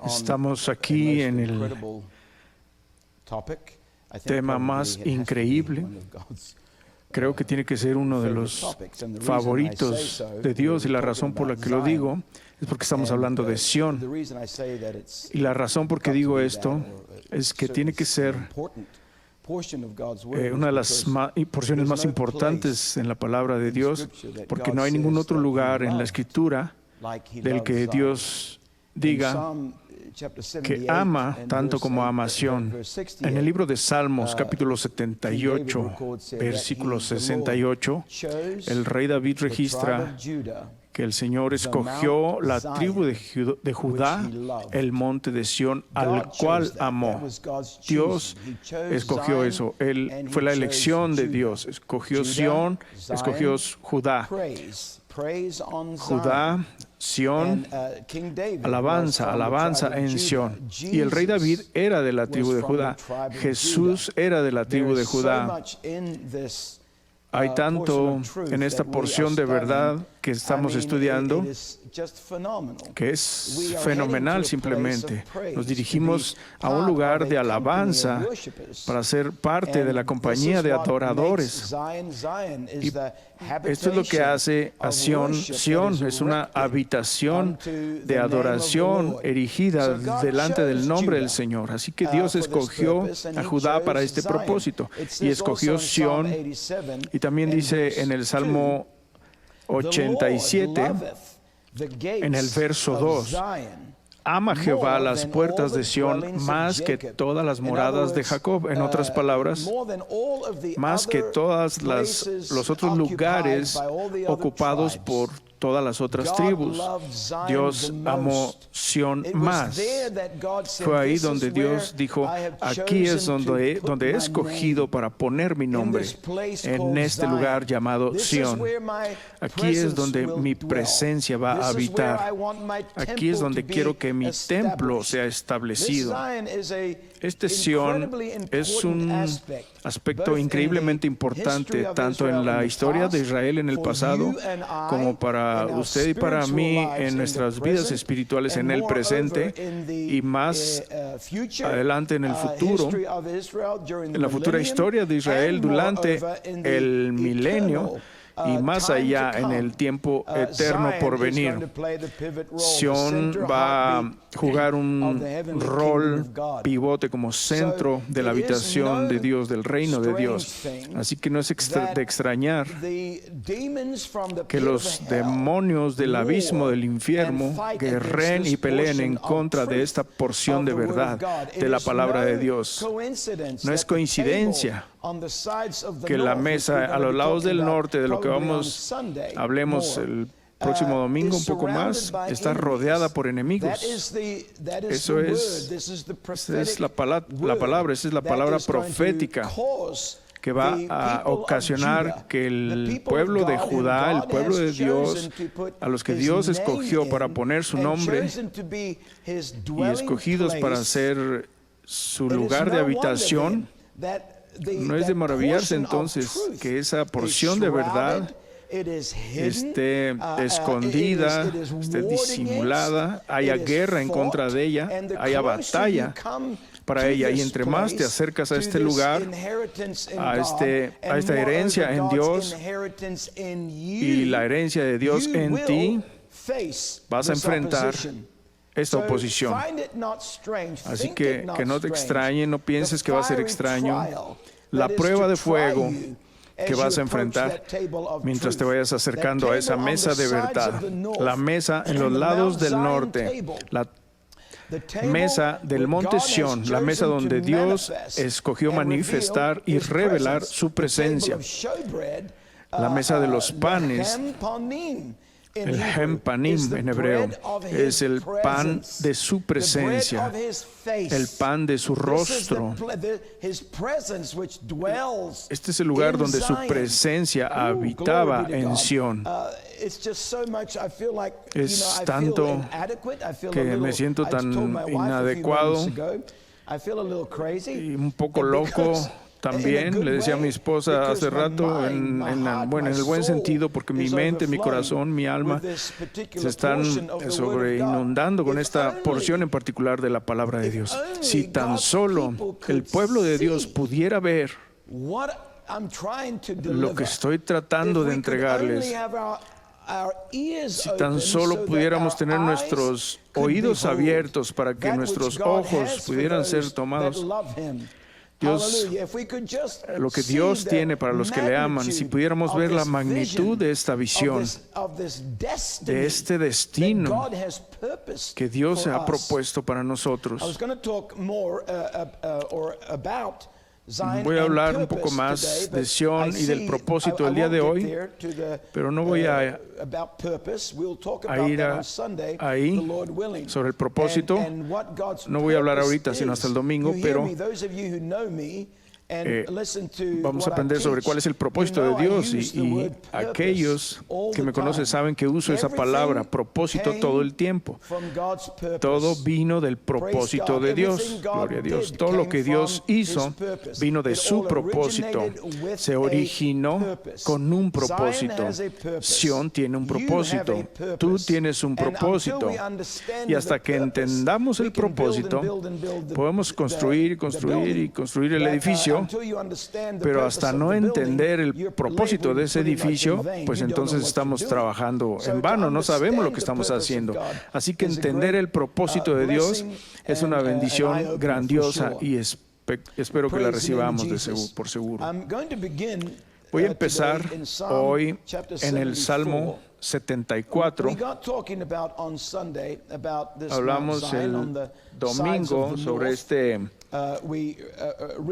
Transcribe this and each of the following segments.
Estamos aquí en el tema más increíble. Creo que tiene que ser uno de los favoritos de Dios, y la razón por la que lo digo es porque estamos hablando de Sión. Y la razón por que digo esto es que tiene que ser una de las porciones más importantes en la palabra de Dios, porque no hay ningún otro lugar en la Escritura del que Dios diga que ama tanto como ama a Sión. En el libro de Salmos, capítulo 78, versículo 68, el rey David registra que el Señor escogió la tribu de Judá, el monte de Sión, al cual amó. Dios escogió eso. Él fue la elección de Dios. Escogió Sión, escogió Judá. Judá, Sión, alabanza, alabanza en Sión. Y el rey David era de la tribu de Judá. Jesús era de la tribu de Judá. Hay tanto en esta porción de verdad que estamos estudiando que es fenomenal simplemente. Nos dirigimos a un lugar de alabanza para ser parte de la compañía de adoradores. Y esto es lo que hace a Sión. Sión es una habitación de adoración erigida delante del nombre del Señor. Así que Dios escogió a Judá para este propósito y escogió Sión. Y también dice en el Salmo 87, en el verso 2, ama Jehová las puertas de Sión más que todas las moradas de Jacob. En otras palabras, más que todos los otros lugares ocupados por todas las otras tribus. Dios amó Sión más. Fue ahí donde Dios dijo, aquí es donde he escogido para poner mi nombre, en este lugar llamado Sión. Aquí es donde mi presencia va a habitar. Aquí es donde quiero que mi templo sea establecido. Este Sión es un aspecto increíblemente importante, tanto en la historia de Israel en el pasado, como para usted y para mí en nuestras vidas espirituales en el presente, y más adelante en el futuro, en la futura historia de Israel durante el milenio, y más allá en el tiempo eterno por venir. Sión va a jugar un rol pivote como centro de la habitación de Dios, del reino de Dios. Así que no es de extrañar que los demonios del abismo del infierno guerren y peleen en contra de esta porción de verdad de la palabra de Dios. No es coincidencia que la mesa a los lados del norte, de lo que hablemos el próximo domingo un poco más, está rodeada por enemigos. Eso es la palabra, esa es la palabra profética que va a ocasionar que el pueblo de Judá, el pueblo de Dios, a los que Dios escogió para poner su nombre y escogidos para ser su lugar de habitación, no es de maravillarse entonces que esa porción de verdad esté escondida, esté disimulada, haya guerra en contra de ella, haya batalla para ella. Y entre más te acercas a este lugar, a esta herencia en Dios y la herencia de Dios en ti, vas a enfrentar esta oposición. Así que no te extrañe, no pienses que va a ser extraño la prueba de fuego que vas a enfrentar mientras te vayas acercando a esa mesa de verdad. La mesa en los lados del norte, la mesa del monte Sión, la mesa donde Dios escogió manifestar y revelar su presencia. La mesa de los panes. El Hem Panim en hebreo es el pan de su presencia, el pan de su rostro. Este es el lugar donde su presencia habitaba en Sión. Es tanto que me siento tan inadecuado y un poco loco, También le decía a mi esposa hace rato, en el buen sentido, porque mi mente, mi corazón, mi alma se están sobreinundando con esta porción en particular de la palabra de Dios. Si tan solo el pueblo de Dios pudiera ver lo que estoy tratando de entregarles, si tan solo pudiéramos tener nuestros oídos abiertos para que nuestros ojos pudieran ser tomados, Dios, lo que Dios tiene para los que le aman, si pudiéramos ver la magnitud de esta visión, de este destino que Dios se ha propuesto para nosotros. Voy a hablar un poco más de Sion y del propósito del día de hoy, pero no voy a ir ahí sobre el propósito. No voy a hablar ahorita, sino hasta el domingo, pero vamos a aprender sobre cuál es el propósito de Dios, y aquellos que me conocen saben que uso esa palabra, propósito, todo el tiempo. Todo vino del propósito de Dios, gloria a Dios. Todo lo que Dios hizo vino de su propósito, se originó con un propósito. Sion tiene un propósito, tú tienes un propósito, y hasta que entendamos el propósito, podemos construir el edificio. Pero hasta no entender el propósito de ese edificio, pues entonces estamos trabajando en vano, no sabemos lo que estamos haciendo. Así que entender el propósito de Dios es una bendición grandiosa, y espero que la recibamos por seguro. Voy a empezar hoy en el Salmo 74. Hablamos el domingo sobre este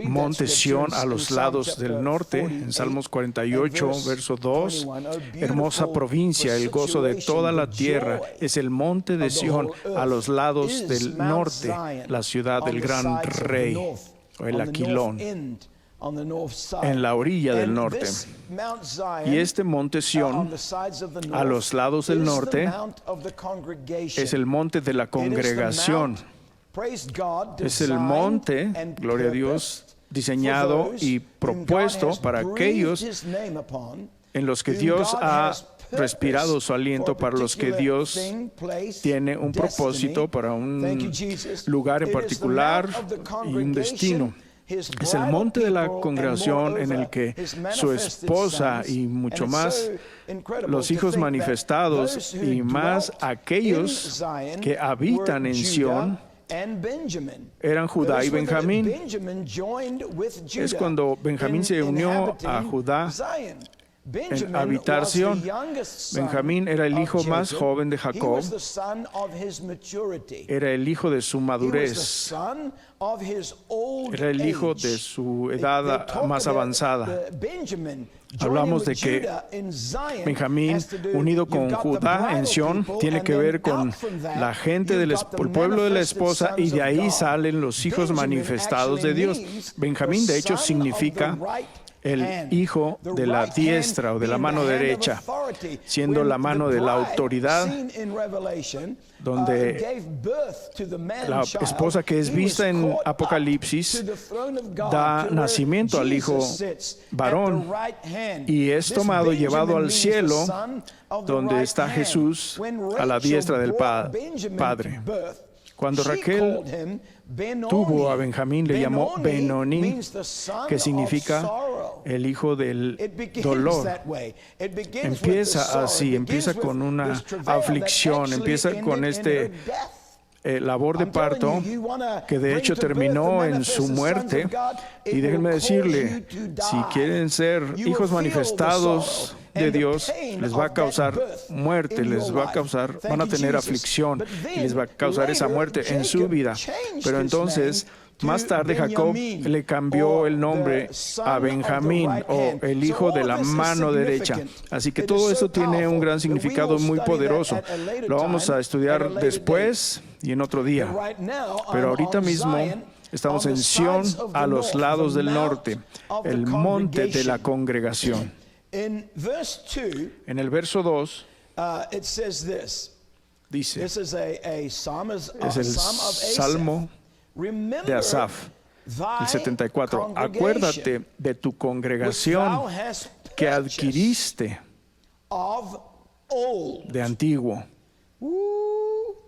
monte Sión a los lados del norte, en Salmos 48, verso 2. Hermosa provincia, el gozo de toda la tierra, es el monte de Sión a los lados del norte, la ciudad del gran rey, o el Aquilón, en la orilla del norte. Y este monte Sión a los lados del norte es el monte de la congregación. Es el monte, gloria a Dios, diseñado y propuesto para aquellos en los que Dios ha respirado su aliento, para los que Dios tiene un propósito, para un lugar en particular y un destino. Es el monte de la congregación en el que su esposa y mucho más los hijos manifestados, y más aquellos que habitan en Sión, eran Judá y Benjamín. Es cuando Benjamín se unió a Judá en habitar Sión. Benjamín era el hijo más joven de Jacob, era el hijo de su madurez, era el hijo de su edad más avanzada. Hablamos de que Benjamín, unido con Judá en Sión, tiene que ver con la gente el pueblo de la esposa, y de ahí salen los hijos manifestados de Dios. Benjamín, de hecho, significa el hijo de la diestra o de la mano derecha, siendo la mano de la autoridad, donde la esposa que es vista en Apocalipsis da nacimiento al hijo varón, y es tomado, llevado al cielo, donde está Jesús a la diestra del Padre. Cuando Raquel tuvo a Benjamín, le llamó Benoni, que significa el hijo del dolor. Empieza así, empieza con una aflicción, empieza con labor de parto, que de hecho terminó en su muerte. Y déjenme decirle, si quieren ser hijos manifestados de Dios, les va a causar muerte, van a tener aflicción, y les va a causar esa muerte en su vida. Pero entonces, más tarde, Jacob le cambió el nombre a Benjamín, o el hijo de la mano derecha. Así que todo esto tiene un gran significado muy poderoso. Lo vamos a estudiar después y en otro día. Pero ahorita mismo estamos en Sión a los lados del norte, el monte de la congregación. En el verso 2 dice, es el Salmo de Asaf. El 74. Acuérdate de tu congregación que adquiriste de antiguo.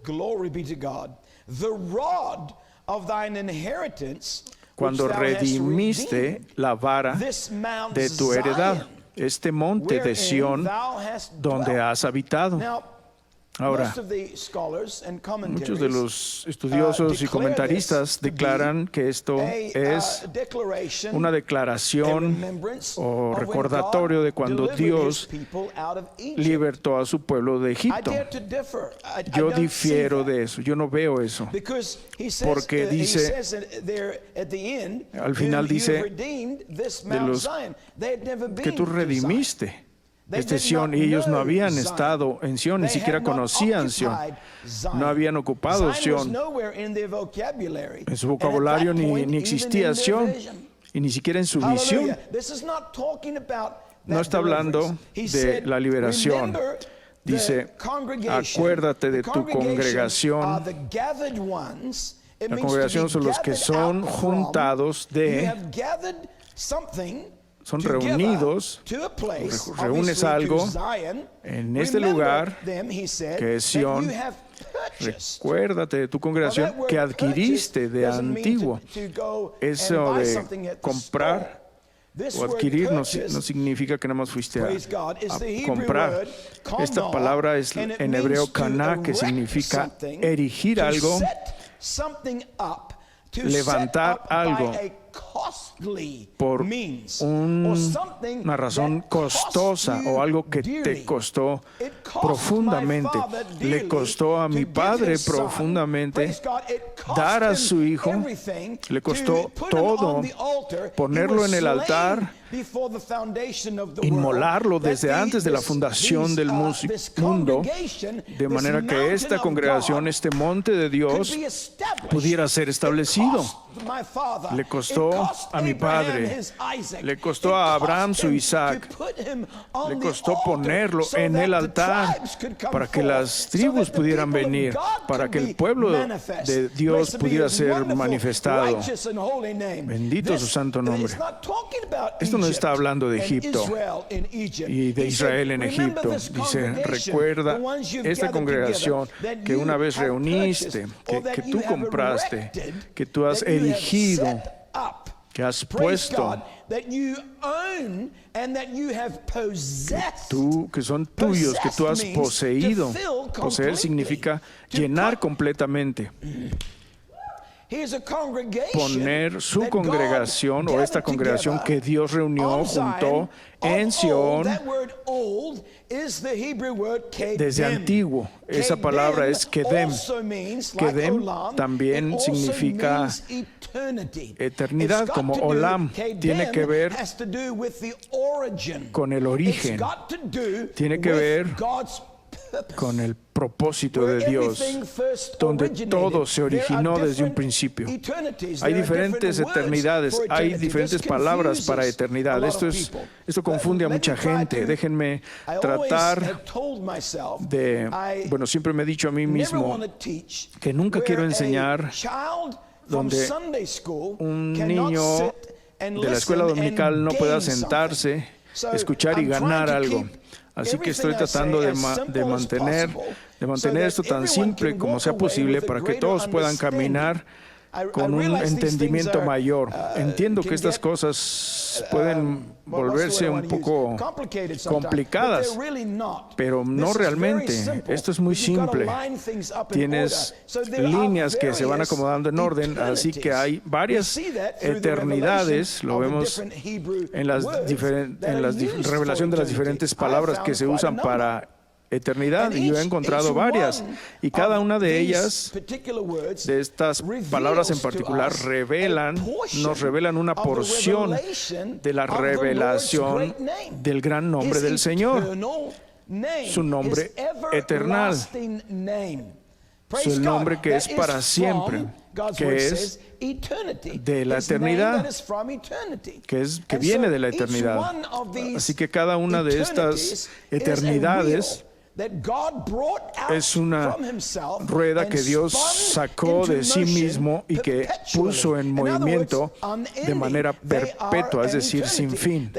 Glory be to God. The rod of thine inheritance, cuando redimiste la vara de tu heredad, este monte de Sión donde has habitado. Ahora, muchos de los estudiosos y comentaristas declaran que esto es una declaración o recordatorio de cuando Dios libertó a su pueblo de Egipto. Yo difiero de eso, yo no veo eso, porque dice, al final dice, de los que tú redimiste este Sión, y ellos no habían estado en Sión, ni siquiera conocían Sión, no habían ocupado Sión. En su vocabulario ni existía Sión, y ni siquiera en su visión. No está hablando de la liberación. Dice, acuérdate de tu congregación. La congregación son los que son juntados son reunidos, reúnes algo en este lugar que es Sión. Recuérdate de tu congregación que adquiriste de antiguo. Eso de comprar o adquirir no significa que nada más fuiste a comprar. Esta palabra es en hebreo kaná, que significa erigir algo, levantar algo por una razón costosa o algo que te costó profundamente. Le costó a mi padre profundamente dar a su hijo, le costó todo, ponerlo en el altar, inmolarlo desde antes de la fundación del mundo, de manera que esta congregación, este monte de Dios, pudiera ser establecido. Le costó a mi padre, le costó a Abraham su Isaac, le costó ponerlo en el altar para que las tribus pudieran venir, para que el pueblo de Dios pudiera ser manifestado. Bendito su santo nombre. Esto no está hablando de Egipto y de Israel en Egipto. Dice, recuerda esta congregación que una vez reuniste, que tú compraste, que tú has erigido, que has puesto, que son tuyos, que tú has poseído. Poseer significa llenar completamente. Poner su congregación o esta congregación que Dios reunió, juntó en Sión desde antiguo. Esa palabra es kedem. Kedem también significa eternidad, como olam. Tiene que ver con el origen. Tiene que ver con el propósito de Dios, donde todo se originó desde un principio. Hay diferentes eternidades, hay diferentes palabras para eternidad. Esto confunde a mucha gente. Déjenme tratar siempre me he dicho a mí mismo que nunca quiero enseñar donde un niño de la escuela dominical no pueda sentarse, escuchar y ganar algo. Así que estoy tratando de mantener esto tan simple como sea posible para que todos puedan caminar con un entendimiento mayor. Entiendo que estas cosas pueden volverse un poco complicadas, pero no realmente. Esto es muy simple. Tienes líneas que se van acomodando en orden, así que hay varias eternidades. Lo vemos en la revelación de las diferentes palabras que se usan para eternidad, y yo he encontrado varias, y cada una de ellas, de estas palabras en particular, nos revelan una porción de la revelación del gran nombre del Señor, su nombre eternal, su nombre que es para siempre, que es de la eternidad, que viene de la eternidad. Así que cada una de estas eternidades Es una rueda que Dios sacó de sí mismo y que puso en movimiento de manera perpetua, es decir, sin fin.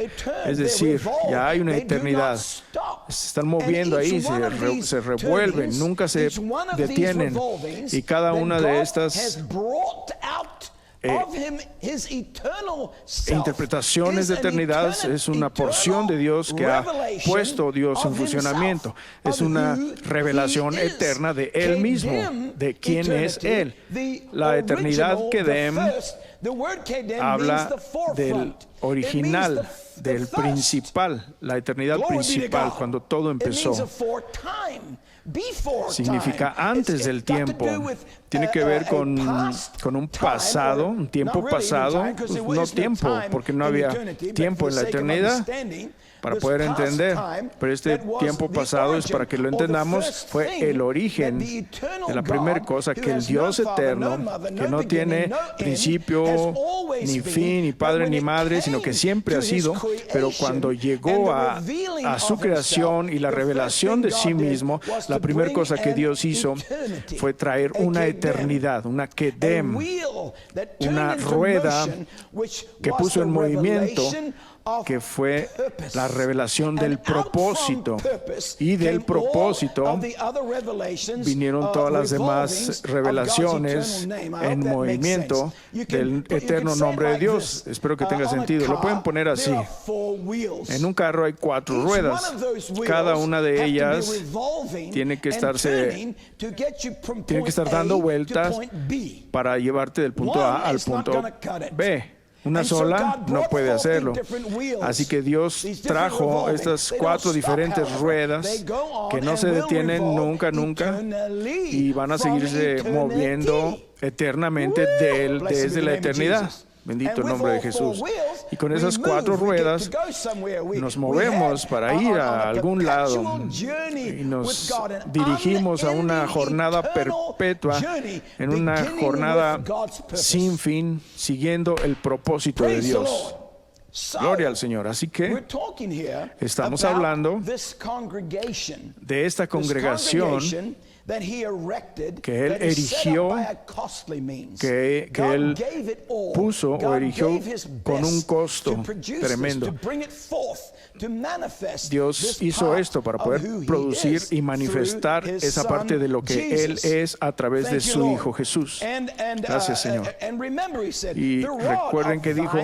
Es decir, ya hay una eternidad. Se están moviendo ahí, se revuelven, nunca se detienen. Y cada una de estas interpretaciones de eternidad es una porción de Dios que ha puesto Dios en funcionamiento. Es una revelación eterna de Él mismo, de quién es Él. La eternidad Kedem habla del original, del principal, la eternidad principal, cuando todo empezó. Significa antes del tiempo. Tiene que ver con un pasado, un tiempo pasado, no tiempo, porque no había tiempo en la eternidad para poder entender, pero este tiempo pasado es para que lo entendamos, fue el origen de la primera cosa, que el Dios eterno, que no tiene principio, ni fin, ni padre, ni madre, sino que siempre ha sido, pero cuando llegó a su creación y la revelación de sí mismo, la primera cosa que Dios hizo fue traer una eternidad, una Kedem, una rueda que puso en movimiento, que fue la revelación del propósito, y del propósito vinieron todas las demás revelaciones en movimiento del eterno nombre de Dios. Espero que tenga sentido. Lo pueden poner así. En un carro hay 4 ruedas. Cada una de ellas tiene que estar dando vueltas para llevarte del punto A al punto B. Una sola no puede hacerlo. Así que Dios trajo estas 4 diferentes ruedas que no se detienen nunca, nunca, y van a seguirse moviendo eternamente desde la eternidad. Bendito el nombre de Jesús. Y con esas 4 ruedas nos movemos para ir a algún lado y nos dirigimos a una jornada perpetua, en una jornada sin fin, siguiendo el propósito de Dios. Gloria al Señor. Así que estamos hablando de esta congregación que Él erigió, que Él puso o erigió con un costo tremendo. Dios hizo esto para poder producir y manifestar esa parte de lo que Él es a través de su Hijo Jesús. Gracias, Señor. Y recuerden que dijo: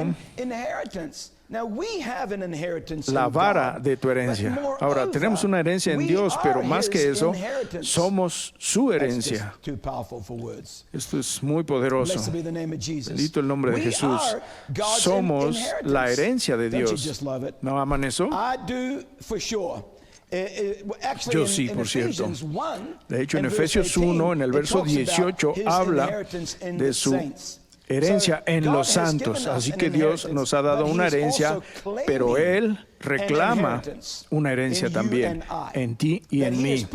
la vara de tu herencia. Ahora, tenemos una herencia en Dios, pero más que eso, somos su herencia. Esto es muy poderoso. Bendito el nombre de Jesús. Somos la herencia de Dios. ¿No aman eso? Yo sí, por cierto. De hecho, en Efesios 1, en el verso 18, habla de su herencia en los santos. Así que Dios nos ha dado una herencia, pero Él reclama una herencia también en ti y en mí,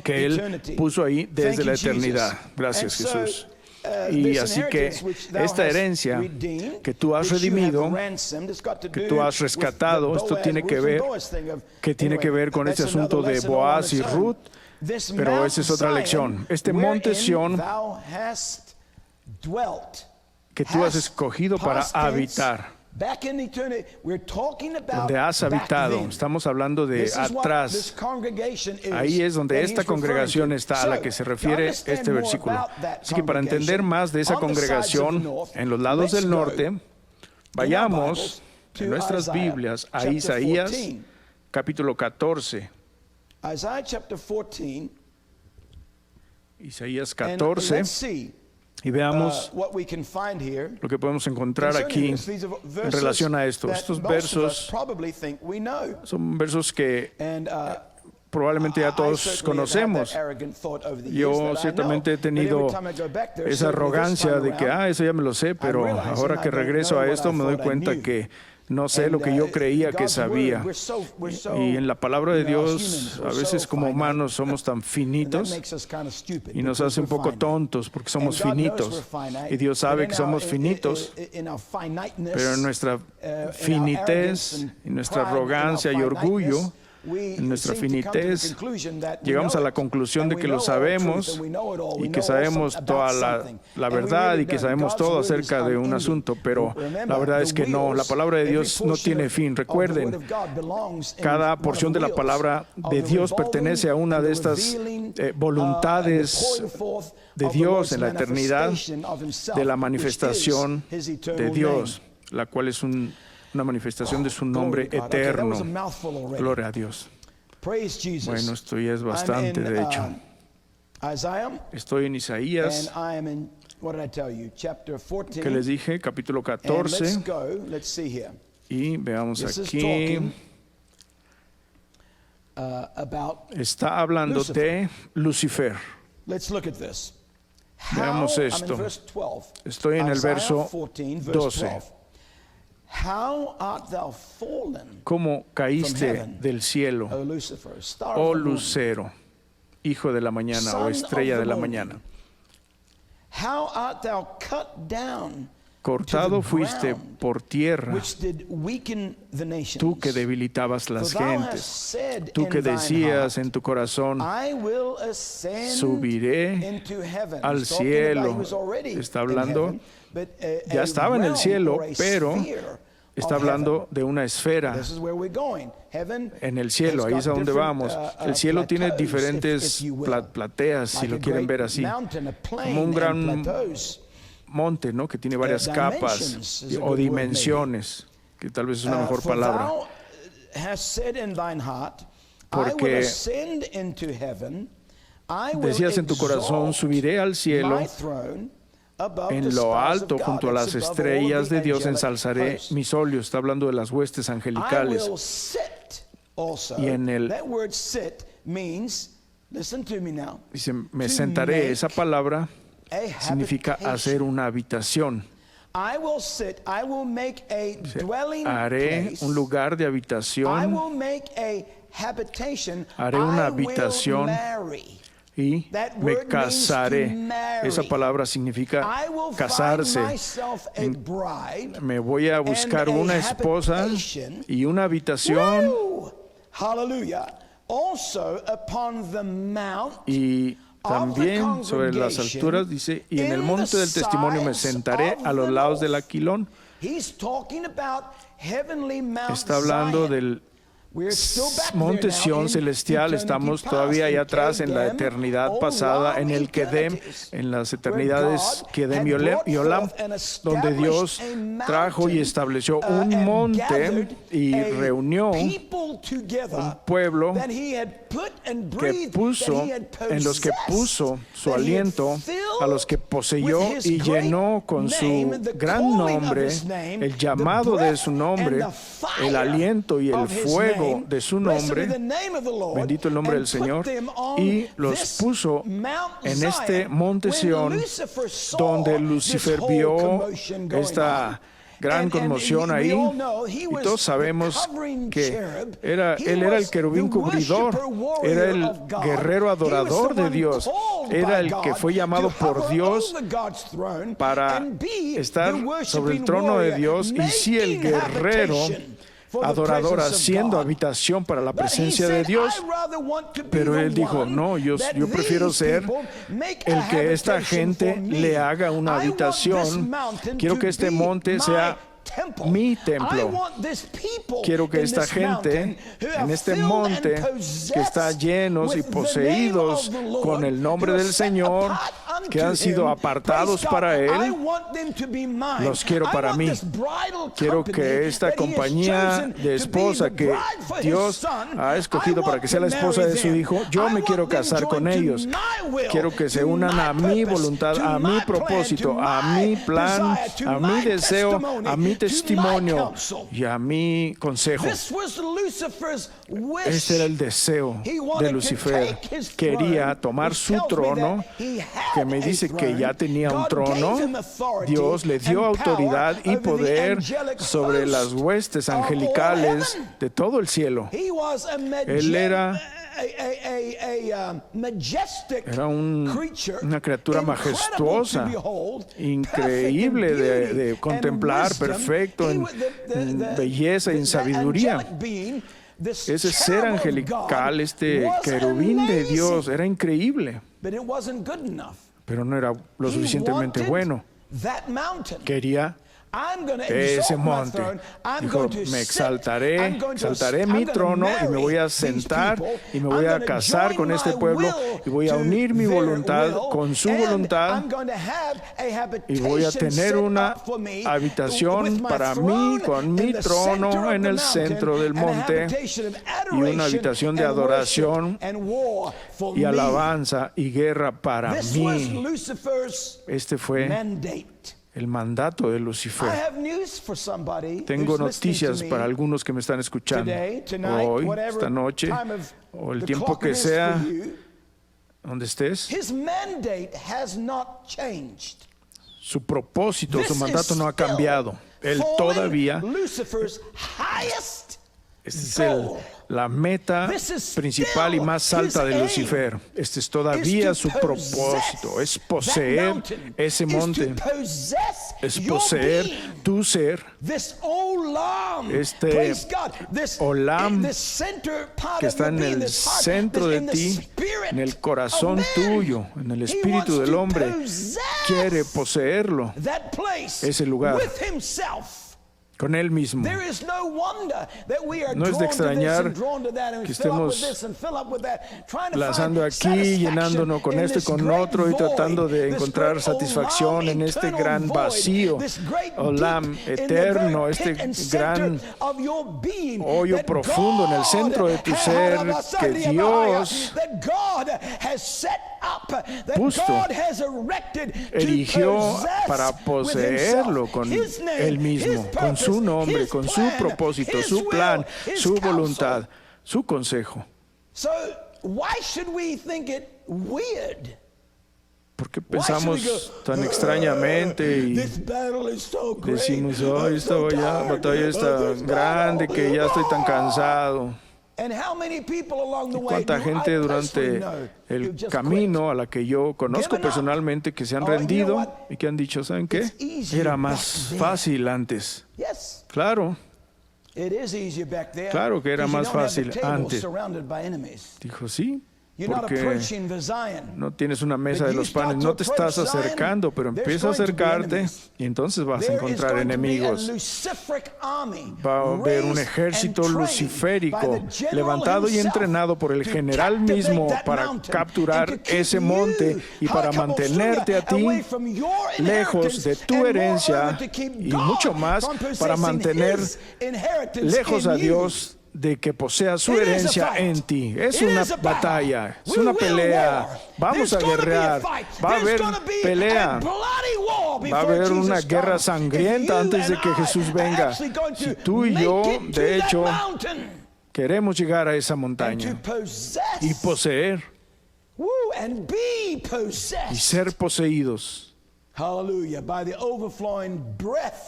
que Él puso ahí desde la eternidad. Gracias, Jesús. Y así que esta herencia que tú has redimido, que tú has rescatado, esto tiene que ver con este asunto de Boaz y Ruth, pero esa es otra lección. Este monte Sión que tú has escogido para habitar, donde has habitado. Estamos hablando de atrás. Ahí es donde esta congregación está, a la que se refiere este versículo. Así que para entender más de esa congregación en los lados del norte, vayamos en nuestras Biblias a Isaías capítulo 14. Isaías 14. Y veamos lo que podemos encontrar aquí en relación a esto. Estos versos son versos que probablemente ya todos conocemos. Yo ciertamente he tenido esa arrogancia de que, eso ya me lo sé, pero ahora que regreso a esto me doy cuenta que no sé lo que yo creía que sabía. Y en la palabra de Dios, a veces como humanos somos tan finitos y nos hace un poco tontos porque somos finitos. Y Dios sabe que somos finitos, pero en nuestra finitez y nuestra arrogancia y orgullo en nuestra finitez, llegamos a la conclusión de que lo sabemos y que sabemos toda la verdad y que sabemos todo acerca de un asunto, pero la verdad es que no, la palabra de Dios no tiene fin. Recuerden, cada porción de la palabra de Dios pertenece a una de estas voluntades de Dios en la eternidad, de la manifestación de Dios, la cual es una manifestación de su nombre eterno. Gloria a Dios. Bueno, esto ya es bastante, de hecho. Estoy en Isaías, que les dije, capítulo 14. Y veamos aquí. Está hablando de Lucifer. Veamos esto. Estoy en el verso 12. ¿Cómo caíste del cielo, oh lucero, hijo de la mañana o estrella de la mañana? Cortado fuiste por tierra, tú que debilitabas las gentes, tú que decías en tu corazón, subiré al cielo. Está hablando, ya estaba en el cielo, pero está hablando de una esfera en el cielo. Ahí es a donde vamos. El cielo tiene diferentes plateas, si lo quieren ver así, como un gran monte, ¿no? Que tiene varias capas o dimensiones, que tal vez es una mejor palabra. Porque decías en tu corazón, subiré al cielo, en lo alto, junto a las estrellas de Dios, ensalzaré mi solio. Está hablando de las huestes angelicales. Y en el dice, me sentaré. Esa palabra significa hacer una habitación. Haré un lugar de habitación. Haré una habitación y me casaré. Esa palabra significa casarse. Me voy a buscar una esposa y una habitación. Y también sobre las alturas dice, y en el monte del testimonio me sentaré a los lados del aquilón. Está hablando del monte Sión celestial. Estamos todavía allá atrás en la eternidad pasada, en el Kedem, en las eternidades Kedem y Olam, donde Dios trajo y estableció un monte y reunió un pueblo que puso, en los que puso su aliento, a los que poseyó y llenó con su gran nombre, el llamado de su nombre, el aliento y el fuego de su nombre, bendito el nombre del Señor, y los puso en este monte Sión, donde Lucifer vio esta gran conmoción ahí, y todos sabemos que él era el querubín cubridor, era el guerrero adorador de Dios, era el que fue llamado por Dios para estar sobre el trono de Dios, y si el guerrero adorador haciendo habitación para la presencia de Dios. Pero él dijo, no, yo prefiero ser el que esta gente le haga una habitación. Quiero que este monte sea mi templo. Quiero que esta gente en este monte, que está llenos y poseídos con el nombre del Señor, que han sido apartados para Él, los quiero para mí. Quiero que esta compañía de esposa que Dios ha escogido para que sea la esposa de su Hijo, yo me quiero casar con ellos. Quiero que se unan a mi voluntad, a mi propósito, a mi plan, a mi deseo, a mi testimonio y a mi consejo. Este era el deseo de Lucifer. Quería tomar su trono, que me dice que ya tenía un trono. Dios le dio autoridad y poder sobre las huestes angelicales de todo el cielo. Él era una criatura majestuosa, increíble de contemplar, perfecto en belleza y en sabiduría. ese ser angelical, este querubín de Dios, era increíble, pero no era lo suficientemente bueno. Quería ese monte. Dijo, me exaltaré mi trono y me voy a sentar y me voy a casar con este pueblo y voy a unir mi voluntad con su voluntad y voy a tener una habitación para mí con mi trono en el centro del monte y una habitación de adoración y alabanza y guerra para mí. Este fue el mandato de Lucifer. Tengo noticias para algunos que me están escuchando hoy, esta noche, o el tiempo que sea, donde estés. Su propósito, su mandato no ha cambiado. Él todavía, esta es la meta principal y más alta de Lucifer. Este es todavía su propósito, es poseer ese monte, es poseer tu ser, este Olam que está en el centro de ti, en el corazón tuyo, en el espíritu del hombre. Quiere poseerlo, ese lugar, con Él mismo. No es de extrañar que estemos lanzando aquí, llenándonos con esto y con otro y tratando de encontrar satisfacción en este gran vacío, Olam eterno, este gran hoyo profundo en el centro de tu ser que Dios erigió para poseerlo con Él mismo, con su nombre, con su propósito, su plan, su voluntad, su consejo. ¿Por qué pensamos tan extrañamente y decimos, ay, esta batalla es tan grande que ya estoy tan cansado? ¿Y cuánta gente durante el camino a la que yo conozco personalmente que se han rendido y que han dicho, ¿saben qué? Era más fácil antes. Claro. Claro que era más fácil antes. Dijo, sí. Porque no tienes una mesa de los panes, no te estás acercando, pero empieza a acercarte y entonces vas a encontrar enemigos. Va a haber un ejército luciférico levantado y entrenado por el general mismo para capturar ese monte y para mantenerte a ti lejos de tu herencia y mucho más para mantener lejos a Dios de que posea su herencia en ti. Es una batalla, es una pelea. Vamos a guerrear. Va a haber pelea. Va a haber una guerra sangrienta antes de que Jesús venga. Si tú y yo, de hecho, queremos llegar a esa montaña y poseer y ser poseídos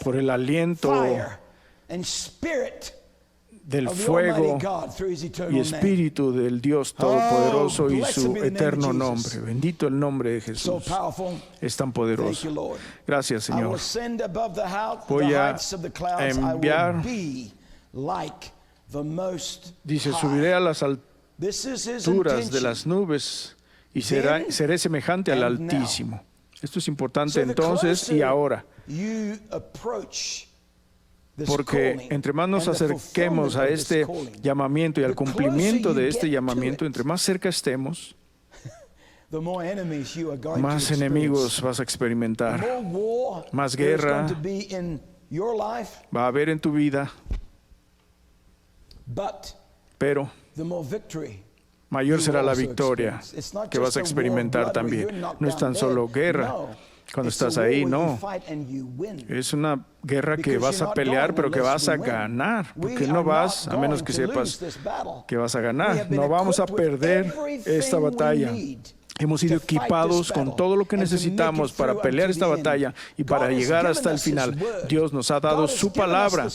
por el aliento del fuego y espíritu del Dios Todopoderoso y su eterno nombre. Bendito el nombre de Jesús. Es tan poderoso. Gracias, Señor. Voy a enviar, dice, subiré a las alturas de las nubes y seré semejante al Altísimo. Esto es importante entonces y ahora. Porque entre más nos acerquemos a este llamamiento y al cumplimiento de este llamamiento, entre más cerca estemos, más enemigos vas a experimentar, más guerra va a haber en tu vida, pero mayor será la victoria que vas a experimentar también. No es tan solo guerra cuando estás ahí, no. Es una guerra que vas a pelear, pero que vas a ganar. Porque no vas, a menos que sepas que vas a ganar. No vamos a perder esta batalla. Hemos sido equipados con todo lo que necesitamos para pelear esta batalla y para llegar hasta el final. Dios nos ha dado su palabra,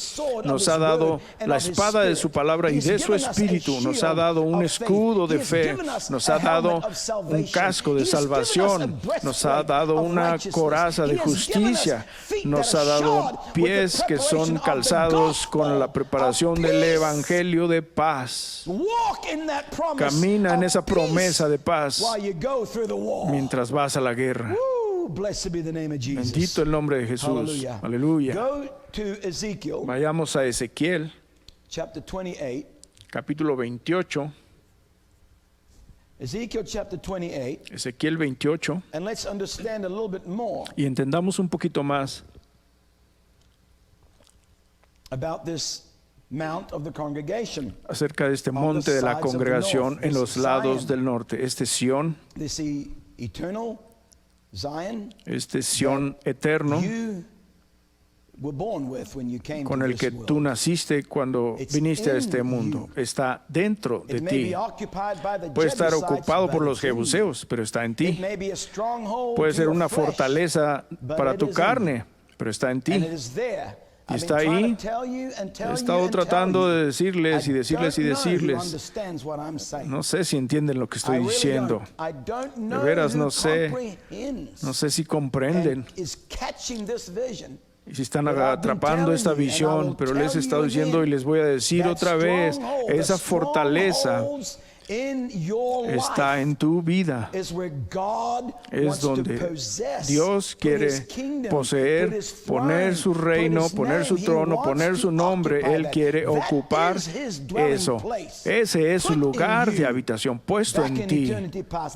nos ha dado la espada de su palabra y de su espíritu, nos ha dado un escudo de fe, nos ha dado un casco de salvación, nos ha dado una coraza de justicia, nos ha dado pies que son calzados con la preparación del evangelio de paz. Camina en esa promesa de paz mientras vas a la guerra. Bendito el nombre de Jesús. Aleluya. Vayamos a Ezequiel, capítulo 28. Ezequiel 28. Y entendamos un poquito más acerca de este monte de la congregación en los lados del norte. Este Sión, este Sión eterno con el que tú naciste cuando viniste a este mundo, está dentro de ti. Puede estar ocupado por los jebuseos, pero está en ti. Puede ser una fortaleza para tu carne, pero está en ti. Y está ahí. He estado tratando de decirles y decirles y decirles. No sé si entienden lo que estoy diciendo. De veras no sé si comprenden. Y si están atrapando esta visión, pero les he estado diciendo y les voy a decir otra vez, esa fortaleza está en tu vida. Es donde Dios quiere poseer, poner su reino, poner su trono, poner su nombre. Él quiere ocupar eso. Ese es su lugar de habitación puesto en ti,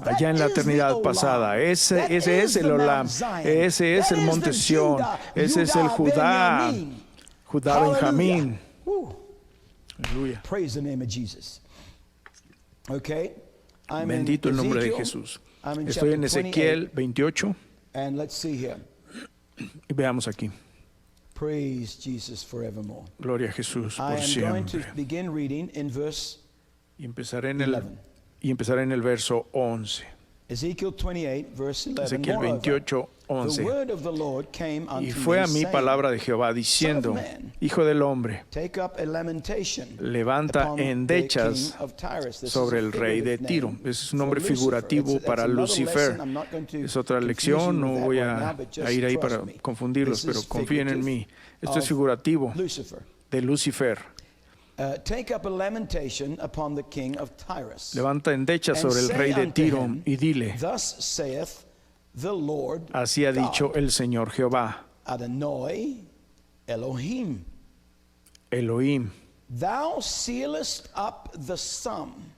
allá en la eternidad pasada. Ese es el Olam, ese es el monte Sión, ese es el Judá Benjamín. Aleluya. Bendito el nombre de Jesús. Estoy en Ezequiel 28. Y veamos aquí. Gloria a Jesús por siempre. Y empezaré en el verso 11. Ezequiel 28, 11. Y fue a mí palabra de Jehová diciendo: Hijo del hombre, levanta endechas sobre el rey de Tiro. Es un nombre figurativo para Lucifer. Es otra lección, no voy a ir ahí para confundirlos, pero confíen en mí. Esto es figurativo de Lucifer. Levanta endechas sobre el rey de Tiro y dile: así ha dicho el Señor Jehová, Elohim,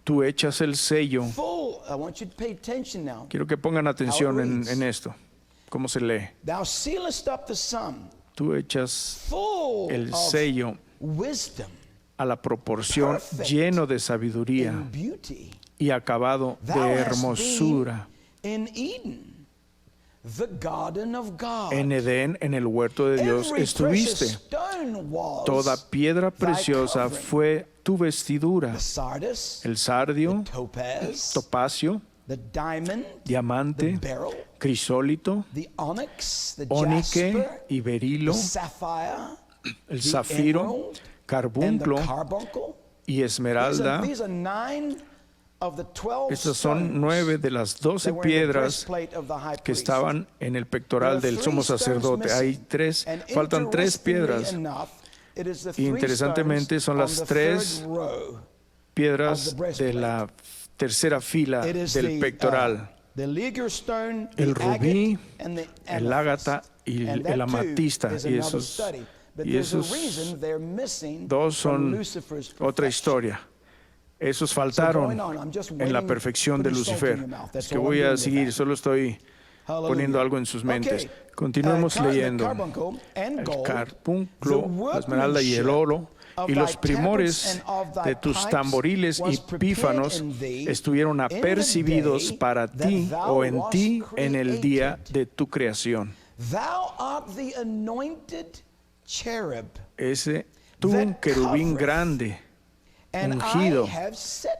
tú echas el sello. Quiero que pongan atención en esto. ¿Cómo se lee? Tú echas el sello a la proporción lleno de sabiduría y acabado de hermosura. En Edén, en el huerto de Dios, estuviste. Toda piedra preciosa fue tu vestidura. El sardio, topacio, diamante, crisólito, ónice y berilo, el zafiro, carbunclo y esmeralda. Estas son 9 de las 12 piedras que estaban en el pectoral del sumo sacerdote. Faltan 3 piedras. Y interesantemente son las 3 piedras de la tercera fila del pectoral. El rubí, el ágata y el amatista. Y esos 2 son otra historia. Esos faltaron en la perfección de Lucifer. Es que voy a seguir, solo estoy poniendo algo en sus mentes. Continuemos leyendo. El carbunclo, la esmeralda y el oro, y los primores de tus tamboriles y pífanos estuvieron apercibidos para ti o en ti en el día de tu creación. Ese tú, un querubín grande, ungido,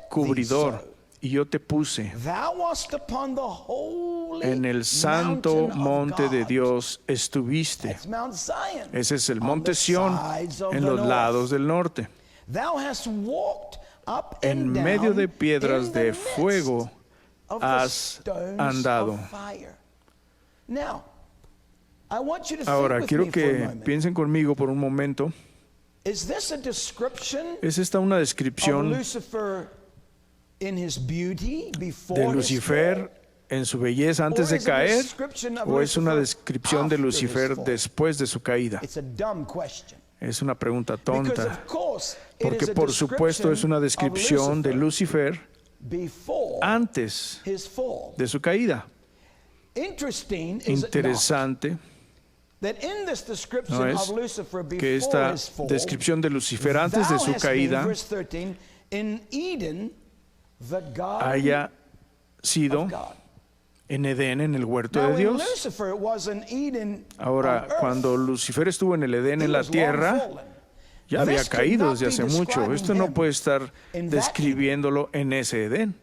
cubridor, y yo te puse Thou wast upon the holy en el santo mountain of monte de God. Dios estuviste. That's Mount Zion. Ese es el On monte the Sión sides of en the los north. lados del norte. Thou hast walked up En and down medio de piedras in the de midst fuego of the has stones andado. of fire. Now, I want you to think Ahora, with quiero me for a que moment. piensen conmigo por un momento. Is this a description ¿Es esta una of descripción Lucifer in his beauty before de his Lucifer fall? en su belleza antes Or de is it a caer? description of ¿O es una Lucifer descripción de after his Lucifer fall? después de su caída? It's a dumb question. Es una pregunta Because tonta. of course it Porque is a por supuesto es una descripción de Lucifer Lucifer before antes his fall. de su caída. Interesting is it not, Interesante, that in this description ¿no es? of Lucifer que before esta his fall, descripción de Lucifer antes de thou su hast been, caída verse 13, in Eden, the garden haya sido of God. en Edén, en el huerto Now, de when Dios. Lucifer was in Eden Ahora, on earth, cuando Lucifer estuvo en el Edén, he en la was long tierra, fallen. ya había This could caído not desde be hace mucho. describing Esto no him puede estar in that describiéndolo en ese Edén.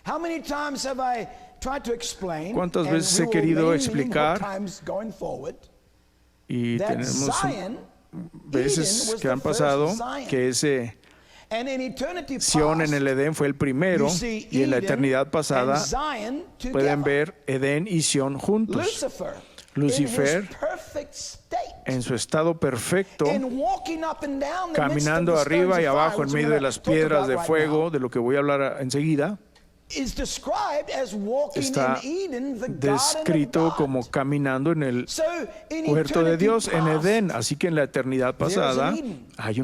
How many times have I tried to explain, ¿Cuántas and veces we he will querido name explicar? more times going forward, Y that tenemos Zion, veces Eden was que the han pasado first Zion. que ese And in eternity Sión en past, el Edén fue el primero, you see y en la Eden eternidad pasada and Zion pueden together. ver Edén y Sión juntos. Lucifer, Lucifer, in his perfect state, en su estado perfecto, in walking up and down the caminando midst of the arriba stones y of fire, abajo en which medio we're de gonna las talk piedras about de right fuego, now, de lo que voy a hablar enseguida, is described as walking está in Eden, the garden of descrito God. como caminando en el So, in huerto de eternity Dios, en past, Edén. Así que en la eternidad there is pasada an Eden. hay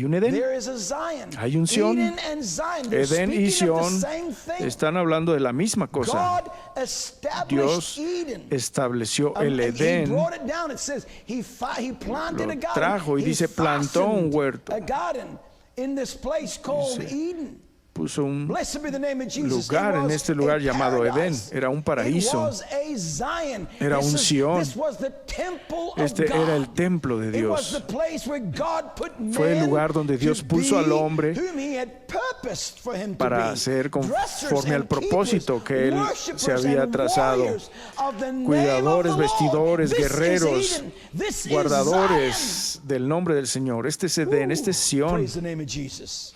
un Edén. There is a Zion. Hay un Sión. Eden and Zion, they're Edén y speaking of the Sión same thing. están hablando de la misma cosa. God established Dios Eden. estableció el And he Edén, brought it down. It says he planted lo a garden. trajo y He dice plantó un fastened huerto. a garden in this place called Eden. Puso un Blessed be the name of Jesus. lugar It en was este lugar a llamado Edén. paradise. Era un It paraíso. was a Zion. Era un Sión. This was the temple of Este God. era el templo de It was Dios. the place where God put Fue el men lugar donde Dios to puso be al hombre whom he had purposed for him to para be. ser Dressers conforme al and propósito keepers, que él worshipers se había and trazado. warriors of the name Cuidadores, of the Lord. vestidores, This is guerreros, Eden. This is guardadores del nombre del Señor. Este es Edén, este es Zion. Sión. Praise the name of Jesus.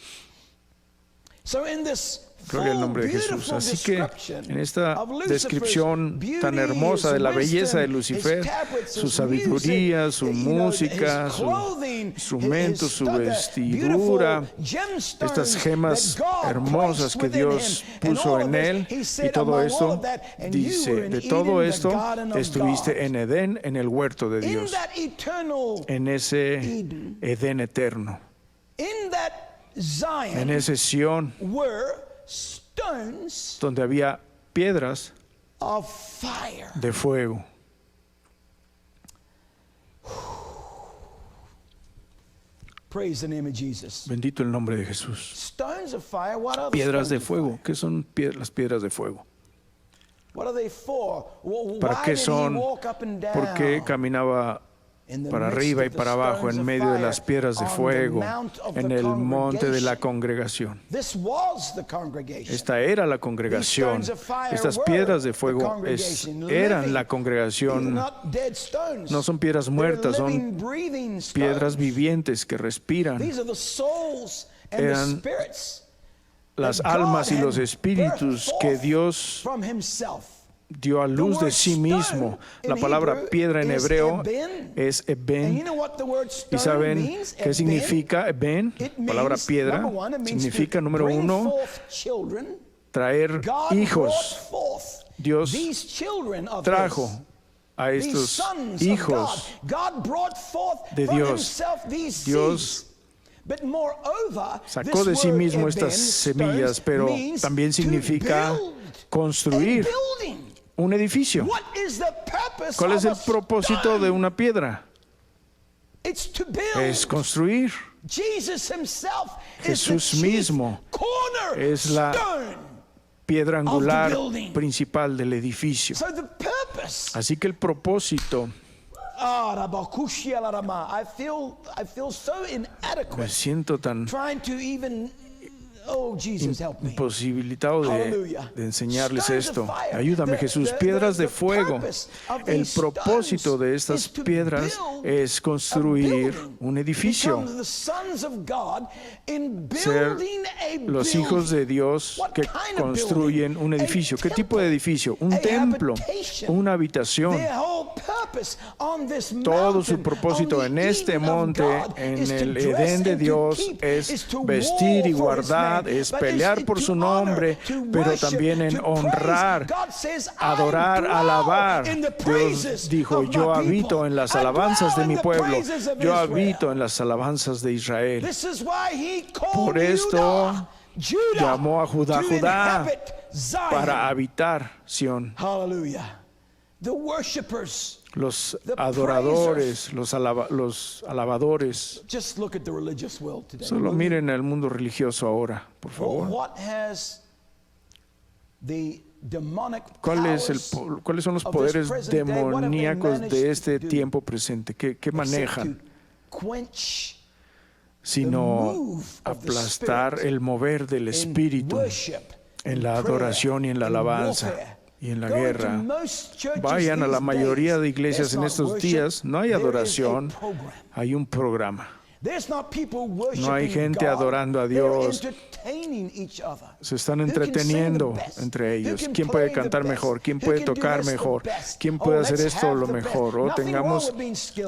So in this Gloria al nombre de Jesús. Así que en esta descripción tan hermosa de la belleza de Lucifer, su sabiduría, su música, su instrumento, su vestidura, estas gemas hermosas que Dios puso en él, y todo esto, dice, de todo esto estuviste en Edén, en el huerto de Dios, en ese Edén eterno, en ese Sión, stones donde había piedras of fire. de fuego. Praise the name of Jesus. Bendito el nombre de Jesús. Stones of fire, what are the Piedras de stones of fuego. fire? ¿Qué son las piedras de fuego? What are they for? ¿Para Why qué did he son? walk up and down ¿Por qué caminaba in the para midst arriba y of the para abajo stones en of medio de fire las piedras de on the fuego mount of en the el monte de la congregation? congregación? This was the congregation. Esta era la congregación. These stones of fire Estas were piedras de the fuego congregation, eran living. la These are congregación. not dead stones. No son piedras They're muertas, living, son breathing stones. piedras vivientes que respiran. These are the souls and the Eran spirits las that almas y God los had espíritus birthed que forth Dios from himself. dio a luz de sí mismo. La palabra piedra en hebreo es And you eben. know what the word ¿Y stone saben means? qué significa eben? It La palabra means, piedra number one, it means significa, to número bring uno, forth children. traer God hijos. brought forth Dios these children of trajo his, a these estos sons hijos of God. God brought forth de from Dios. himself these Dios seeds. But moreover, sacó this de sí word mismo eben, estas semillas, stones, pero means también to significa build construir a building. un edificio. What is the purpose ¿Cuál es of el a propósito stone? de una piedra? It's to build. Es construir. Jesus himself is the Jesús chief mismo es la cornerstone. piedra angular building. principal del edificio. So the purpose. Así que el propósito, I feel so me inadequate siento tan trying to even imposibilitado de enseñarles esto. Ayúdame, Jesús. Piedras de fuego. El propósito de estas piedras es construir un edificio. Ser los hijos de Dios que construyen un edificio. ¿Qué tipo de edificio? Un templo, una habitación. Todo su propósito en este monte, en el Edén de Dios, es vestir y guardar, es pelear por su nombre, pero también en honrar, adorar, alabar. Dios dijo: yo habito en las alabanzas de mi pueblo, yo habito en las alabanzas de Israel. Por esto llamó a Judá para habitar Sión. Los adoradores, los alabadores. Solo miren el mundo religioso ahora, por favor. ¿Cuáles son los poderes demoníacos de este tiempo presente? ¿Qué manejan? Sino aplastar el mover del Espíritu en la adoración y en la alabanza y en la guerra. Vayan a la mayoría de iglesias en estos días, no hay adoración, hay un programa. No hay gente adorando a Dios. Se están entreteniendo entre ellos. ¿Quién puede cantar mejor? ¿Quién puede tocar mejor? ¿Quién puede hacer esto lo mejor? O tengamos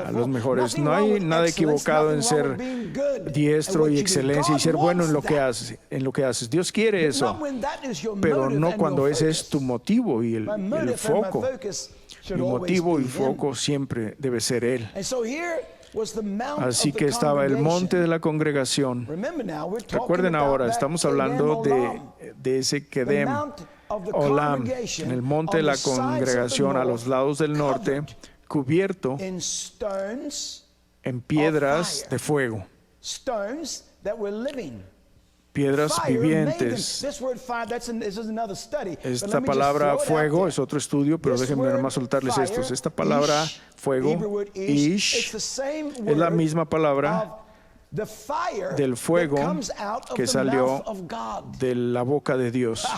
a los mejores. No hay nada equivocado en ser diestro y excelencia y ser bueno en lo que haces. Dios quiere eso, pero no cuando ese es tu motivo y el foco. Mi motivo y foco siempre debe ser Él. Así que estaba el monte de la congregación. Recuerden ahora, estamos hablando de ese Kedem Olam, en el monte de la congregación a los lados del norte, cubierto en piedras de fuego. Piedras vivientes. Esta palabra fuego es otro estudio, pero déjenme nomás soltarles estos. Esta palabra fuego, ish, es la misma palabra del fuego que salió de la boca de Dios.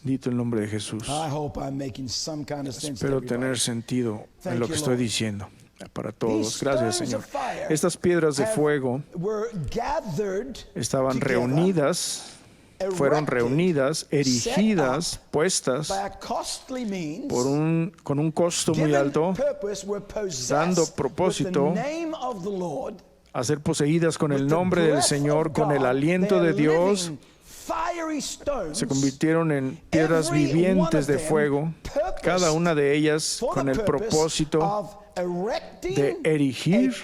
Bendito el nombre de Jesús. Espero tener sentido en lo que estoy diciendo. Para todos. Gracias, Señor. Estas piedras de fuego estaban reunidas, fueron reunidas, erigidas, puestas con un costo muy alto, dando propósito a ser poseídas con el nombre del Señor, con el aliento de Dios. Se convirtieron en piedras vivientes de fuego, cada una de ellas con el propósito de erigir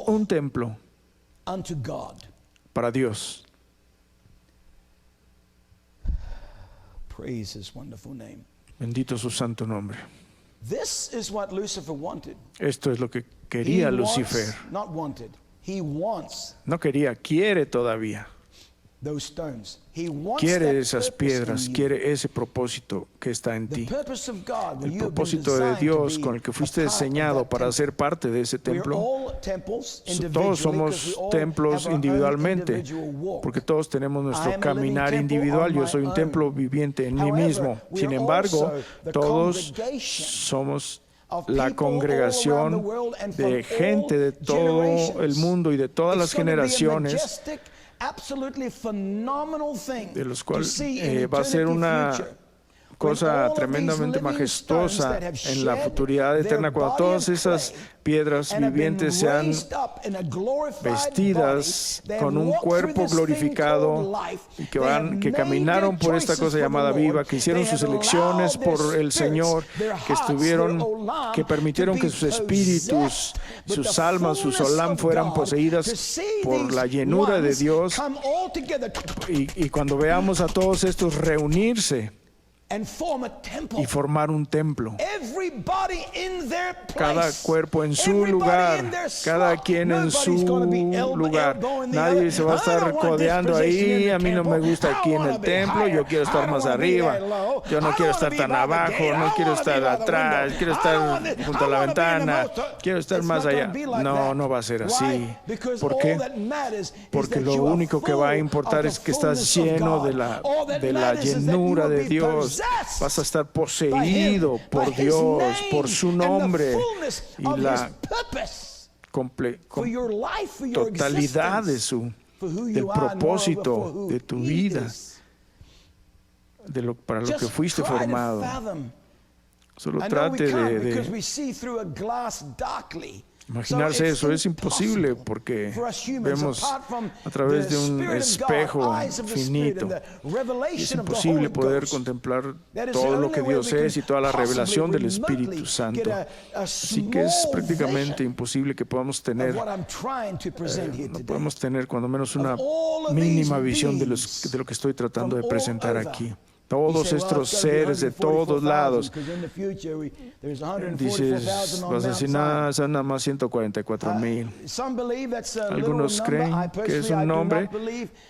un templo para Dios. Bendito su santo nombre. Esto es lo que quería Lucifer. No quería, quiere todavía. Quiere esas piedras, quiere ese propósito que está en ti. El propósito de Dios con el que fuiste diseñado para ser parte de ese templo. Todos somos templos individualmente, porque todos tenemos nuestro caminar individual. Yo soy un templo viviente en mí mismo. Sin embargo, todos somos la congregación de gente de todo el mundo y de todas las generaciones, de los cuales va a ser una cosa tremendamente majestuosa en la futuridad eterna, cuando todas esas piedras vivientes sean vestidas con un cuerpo glorificado y que caminaron por esta cosa llamada vida, que hicieron sus elecciones por el Señor, que permitieron que sus espíritus, sus almas, sus olam fueran poseídas por la llenura de Dios. Y cuando veamos a todos estos reunirse y formar un templo. Cada cuerpo en su lugar, cada quien en su lugar. Nadie se va a estar codeando ahí. A mí no me gusta aquí en el templo, yo quiero estar más arriba. Yo no quiero estar tan abajo, no quiero estar atrás, quiero estar junto a la ventana, quiero estar más allá. No, no va a ser así. ¿Por qué? Porque lo único que va a importar es que estás lleno de la llenura de Dios. Vas a estar poseído por Dios, por su nombre y la totalidad del propósito de tu vida, para lo que fuiste formado. Solo trate de imaginarse eso. Es imposible porque vemos a través de un espejo finito. Es imposible poder contemplar todo lo que Dios es y toda la revelación del Espíritu Santo. Así que es prácticamente imposible que podamos tener, no podemos tener cuando menos una mínima visión de lo que estoy tratando de presentar aquí. Todos estos seres de todos lados. Dices, vas a decir, nada, son nada más 144,000. Algunos creen que es un nombre.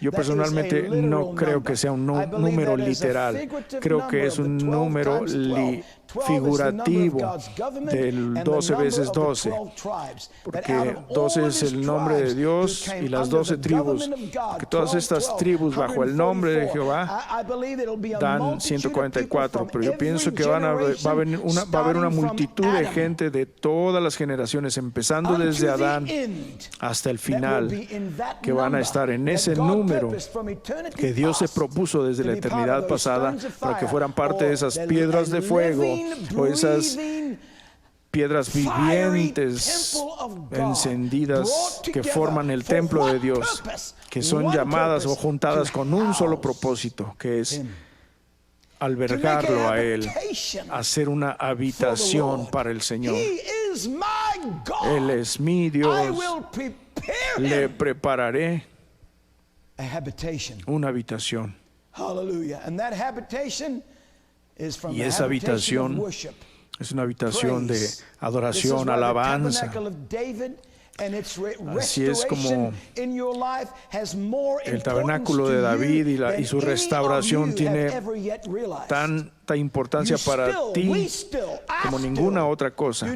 Yo personalmente no creo que sea un número literal. Creo que es un número figurativo del 12 veces 12, porque 12 es el nombre de Dios y las 12 tribus, que todas estas tribus bajo el nombre de Jehová dan 144, pero yo pienso que va a haber una multitud de gente de todas las generaciones, empezando desde Adán hasta el final, que van a estar en ese número que Dios se propuso desde la eternidad pasada para que fueran parte de esas piedras de fuego o esas piedras vivientes encendidas que forman el templo de Dios, que son llamadas o juntadas con un solo propósito, que es albergarlo a Él, hacer una habitación para el Señor. Él es mi Dios, le prepararé una habitación. Y esa habitación es una habitación de adoración, alabanza. Así es como el tabernáculo de David y su restauración tiene tanta importancia para ti como ninguna otra cosa.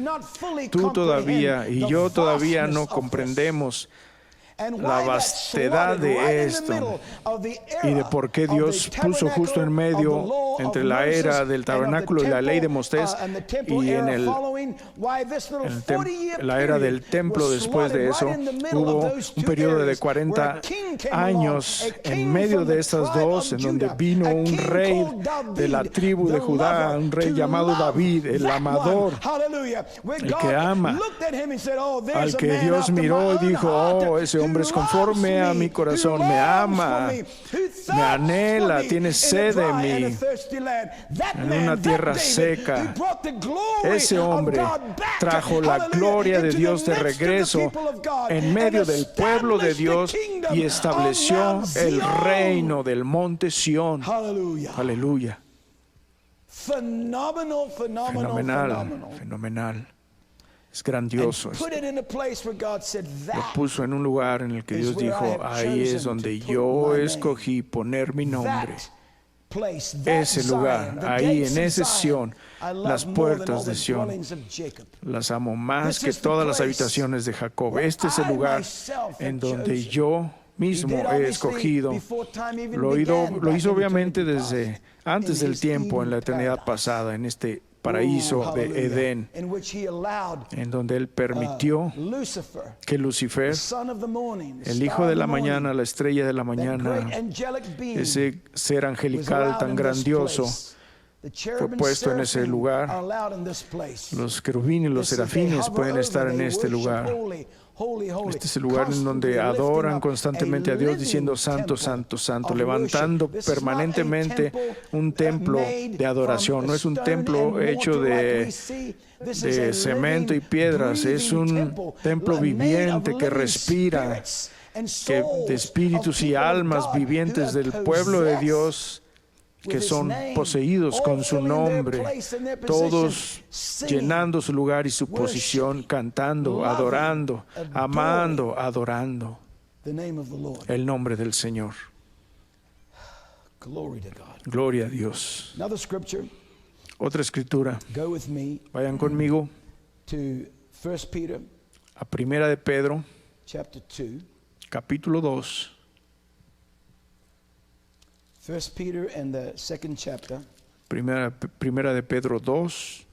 Tú todavía y yo todavía no comprendemos la vastedad de esto y de por qué Dios puso justo en medio entre la era del tabernáculo y la ley de Moisés y en la era del templo. Después de eso hubo un periodo de 40 años en medio de estas dos, en donde vino un rey de la tribu de Judá, un rey llamado David, el amador, el que ama, al que Dios miró y dijo: oh, ese hombre es conforme a mi corazón, me ama, me anhela, tiene sed de mí en una tierra seca. Ese hombre trajo la gloria de Dios de regreso en medio del pueblo de Dios y estableció el reino del monte Sión. Aleluya. Fenomenal. Es grandioso. Lo puso en un lugar en el que Dios dijo: ahí es donde yo escogí poner mi nombre. Ese lugar, ahí en ese Sión, las puertas de Sión, las amo más que todas las habitaciones de Jacob. Este es el lugar en donde yo mismo he escogido. Lo hizo obviamente desde antes del tiempo, en la eternidad pasada, en este paraíso de Edén, en donde Él permitió que Lucifer, el hijo de la mañana, la estrella de la mañana, ese ser angelical tan grandioso, fue puesto en ese lugar. Los querubines y los serafines pueden estar en este lugar. Este es el lugar en donde adoran constantemente a Dios, diciendo: santo, santo, santo, levantando permanentemente un templo de adoración. No es un templo hecho de cemento y piedras, es un templo viviente que respira, de espíritus y almas vivientes del pueblo de Dios, que son poseídos con su nombre, todos llenando su lugar y su posición, cantando, adorando, amando, adorando el nombre del Señor. Gloria a Dios. Otra escritura. Vayan conmigo a Primera de Pedro, capítulo 2. Primera de Pedro 2.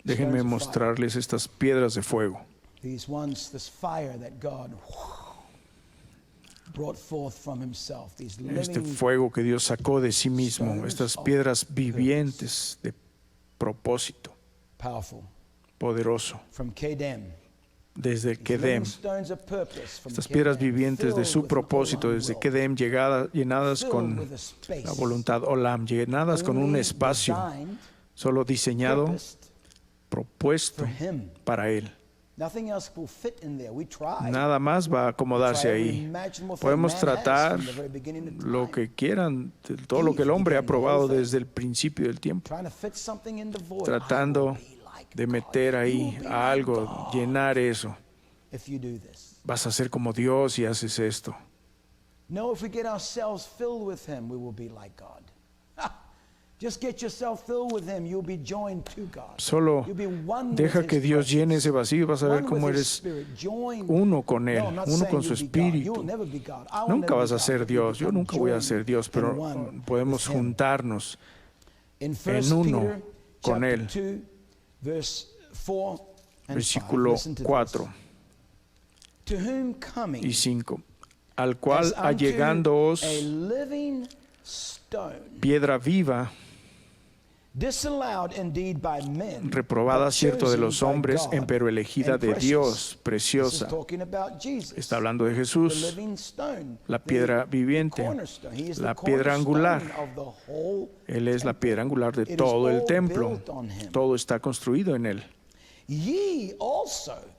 Déjenme mostrarles estas piedras de fuego. Este fuego que Dios sacó de sí mismo, estas piedras vivientes de propósito, poderoso, desde Kedem. Estas piedras vivientes de su propósito, desde Kedem, llenadas con la voluntad Olam, llenadas con un espacio solo diseñado, propuesto para Él. Nada más va a acomodarse ahí. Podemos tratar lo que quieran, todo lo que el hombre ha probado desde el principio del tiempo, tratando de meter ahí a algo, llenar eso. Vas a ser como Dios si haces esto. No, if we get ourselves filled with Him, we will be like God. Just get yourself filled with Him, you'll be joined to God. Solo deja que Dios llene ese vacío, vas a ver cómo eres uno con Él, uno con su espíritu. Nunca vas a ser Dios, yo nunca voy a ser Dios, pero podemos juntarnos en uno con Él. Versículo 4 y 5. Al cual allegándoos piedra viva, reprobada cierto de los hombres, empero elegida de Dios, preciosa. Está hablando de Jesús, la piedra viviente, la piedra angular. Él es la piedra angular de todo el templo. Todo está construido en Él.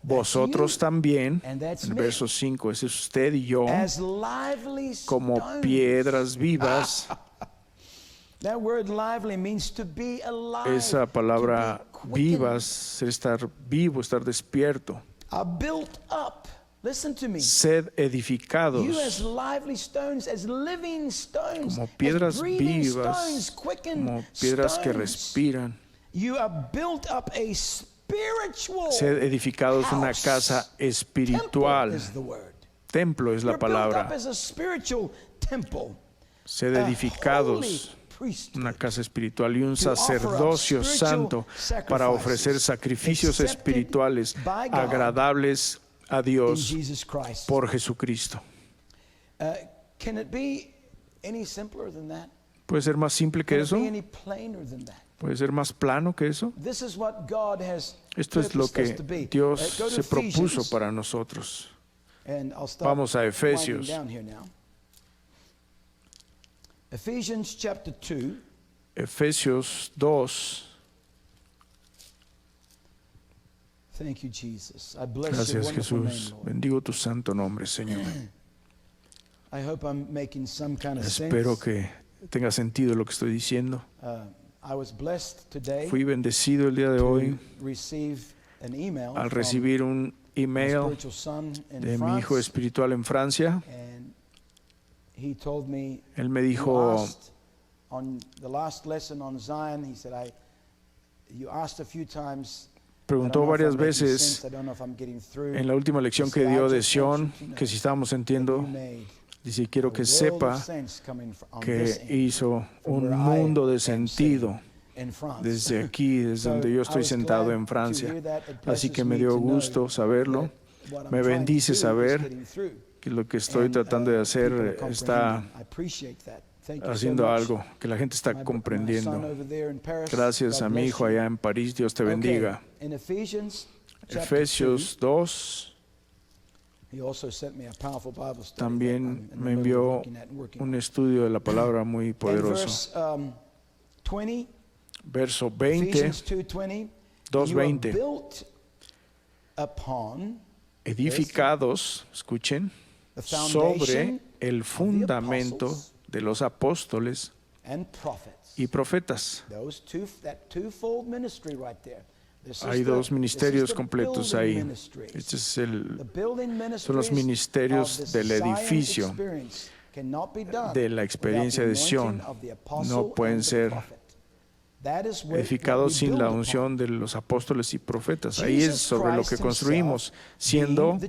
Vosotros también, en el verso 5, ese es usted y yo, como piedras vivas. Esa palabra vivas, estar vivo, estar despierto. Sed edificados como piedras vivas, como piedras que respiran. Sed edificados una casa espiritual. Templo es la palabra. Sed edificados una casa espiritual y un sacerdocio santo para ofrecer sacrificios espirituales agradables a Dios por Jesucristo. ¿Puede ser más simple que eso? ¿Puede ser más plano que eso? Esto es lo que Dios se propuso para nosotros. Vamos a Efesios. Efesios 2. Gracias, Jesús. Bendigo tu santo nombre, Señor. Espero que tenga sentido lo que estoy diciendo. Fui bendecido el día de hoy al recibir un email de mi hijo espiritual en Francia. Él me dijo, preguntó varias veces en la última lección que dio de Sion que si estábamos entendiendo. Dice, quiero que sepa que hizo un mundo de sentido desde aquí, desde donde yo estoy sentado en Francia. Así que me dio gusto saberlo. Me bendice saber que lo que estoy tratando de hacer está haciendo algo, que la gente está comprendiendo. Gracias a mi hijo allá en París. Dios te bendiga. Efesios 2. También me envió un estudio de la palabra muy poderoso. Verso 20, 2:20. Edificados, escuchen, sobre el fundamento de los apóstoles y profetas. Hay dos ministerios completos ahí. Este es son los ministerios del edificio, de la experiencia de Sión. No pueden ser edificados sin la unción de los apóstoles y profetas. Ahí es sobre lo que construimos, siendo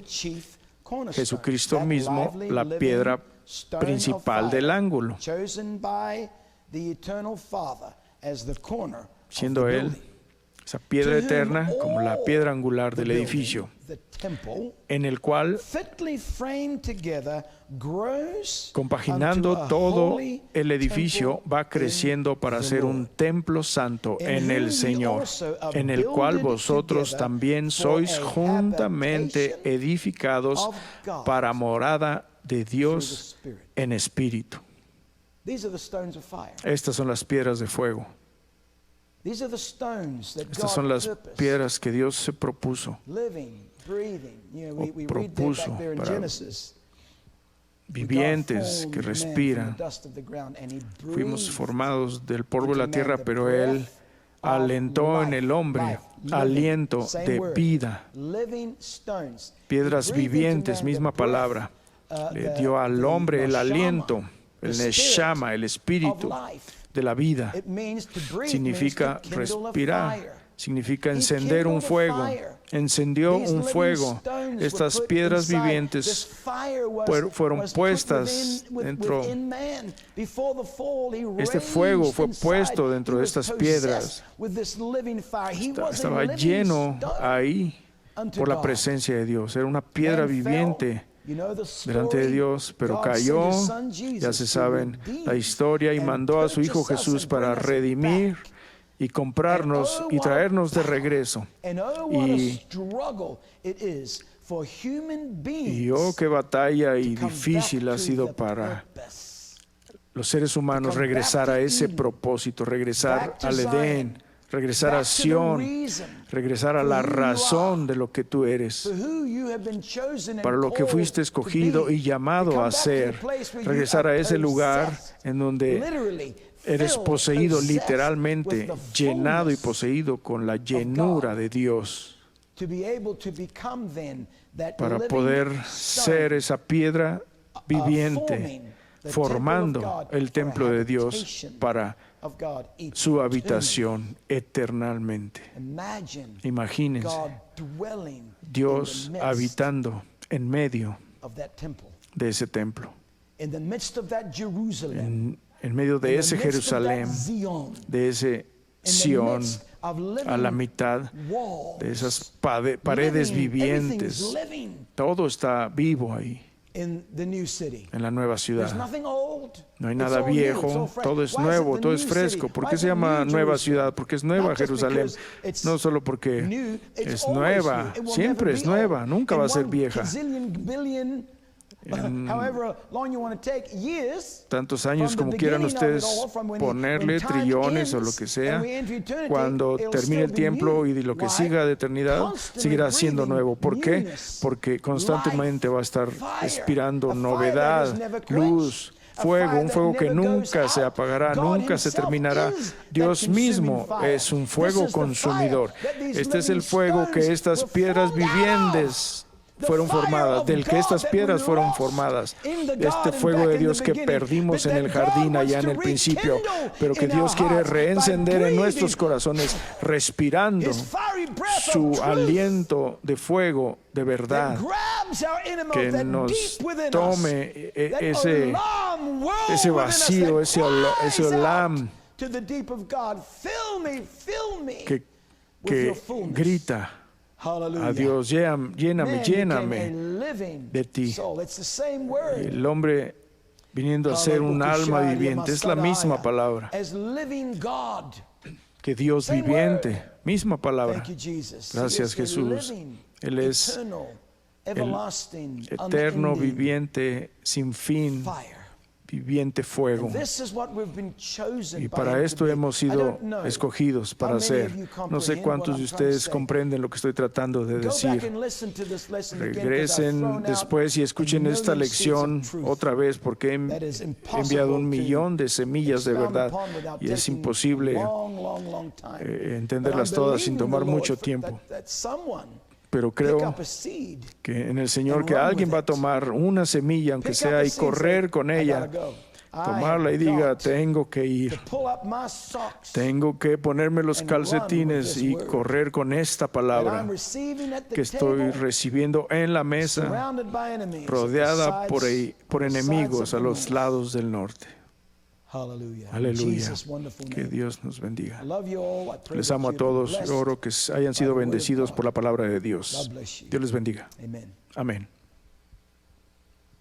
Jesucristo mismo la piedra principal del ángulo, siendo Él esa piedra eterna como la piedra angular del edificio, en el cual, compaginando todo el edificio, va creciendo para ser un templo santo en el Señor, en el cual vosotros también sois juntamente edificados para morada de Dios en espíritu. Estas son las piedras de fuego. Estas son las piedras que Dios se propuso. Para vivientes que respiran. Fuimos formados del polvo de la tierra, pero Él alentó en el hombre aliento de vida. Piedras vivientes, misma palabra. Le dio al hombre el aliento, el neshama, el espíritu de la vida. Significa respirar, significa encender un fuego. Encendió un fuego. Estas piedras vivientes fueron puestas dentro. Este fuego fue puesto dentro de estas piedras. Estaba lleno ahí por la presencia de Dios. Era una piedra viviente delante de Dios, pero cayó, ya se saben la historia, y mandó a su Hijo Jesús para redimir y comprarnos y traernos de regreso. Y oh, qué batalla y difícil ha sido para los seres humanos regresar a ese propósito, regresar al Edén, regresar a Sión, regresar a la razón de lo que tú eres, para lo que fuiste escogido y llamado a ser, regresar a ese lugar en donde eres poseído literalmente, llenado y poseído con la llenura de Dios, para poder ser esa piedra viviente, formando el templo de Dios para su habitación eternamente. Imagínense Dios habitando en medio de ese templo, en medio de ese Jerusalén, de ese Sión, a la mitad de esas paredes vivientes. Todo está vivo ahí. En la nueva ciudad. No hay nada viejo, todo es nuevo, todo es fresco. ¿Por qué se llama nueva ciudad? Porque es nueva Jerusalén. No solo porque es nueva, siempre es nueva, nunca va a ser vieja. Tantos años como quieran ustedes ponerle, trillones o lo que sea, cuando termine el tiempo y lo que siga de eternidad, seguirá siendo nuevo. ¿Por qué? Porque constantemente va a estar expirando novedad, luz, fuego, un fuego que nunca se apagará, nunca se terminará. Dios mismo es un fuego consumidor. Este es el fuego que estas piedras vivientes fueron formadas, del que estas piedras fueron formadas. Este fuego de Dios que perdimos en el jardín allá en el principio, pero que Dios quiere reencender en nuestros corazones, respirando su aliento de fuego de verdad, que nos tome ese vacío, ese olam que grita a Dios: lléname de ti. El hombre viniendo a ser un alma viviente, es la misma palabra. Que Dios viviente, misma palabra. Gracias, Jesús. Él es el eterno, viviente, sin fin, viviente fuego. And this is what we've been chosen Y by para him to esto be. hemos I sido don't know escogidos how para many ser. of you No sé comprehend cuántos what de I'm trying to ustedes say. comprenden lo que estoy tratando de Go back decir. and listen to this lesson again, 'cause I've Regresen thrown out después y a escuchen esta million seeds lección of truth otra vez, porque that is he impossible enviado 1.000.000 de to semillas de expound verdad upon without y es taking imposible long time. entenderlas But I'm todas sin believing tomar the Lord mucho for- tiempo. that someone Pero pick creo up a seed, que en el Señor and que run alguien with va a it. tomar una semilla, aunque pick up sea, a y seed and correr say, con "I ella, gotta go. I tomarla y have diga, got tengo que to ir, pull up my socks tengo que ponerme los and run with calcetines this y word correr con esta that palabra I'm receiving at the que estoy table, recibiendo en la mesa, surrounded by enemies at the rodeada por sides- por on the sides enemigos of a the los north." lados del norte. Hallelujah. In Aleluya. Jesus' wonderful Que name. Dios nos bendiga. I love you all. I pray Les that amo a you've been todos. blessed. Oro que hayan sido by the word of bendecidos God. por la palabra de Dios. God bless you. Dios les bendiga. Amen. Amén.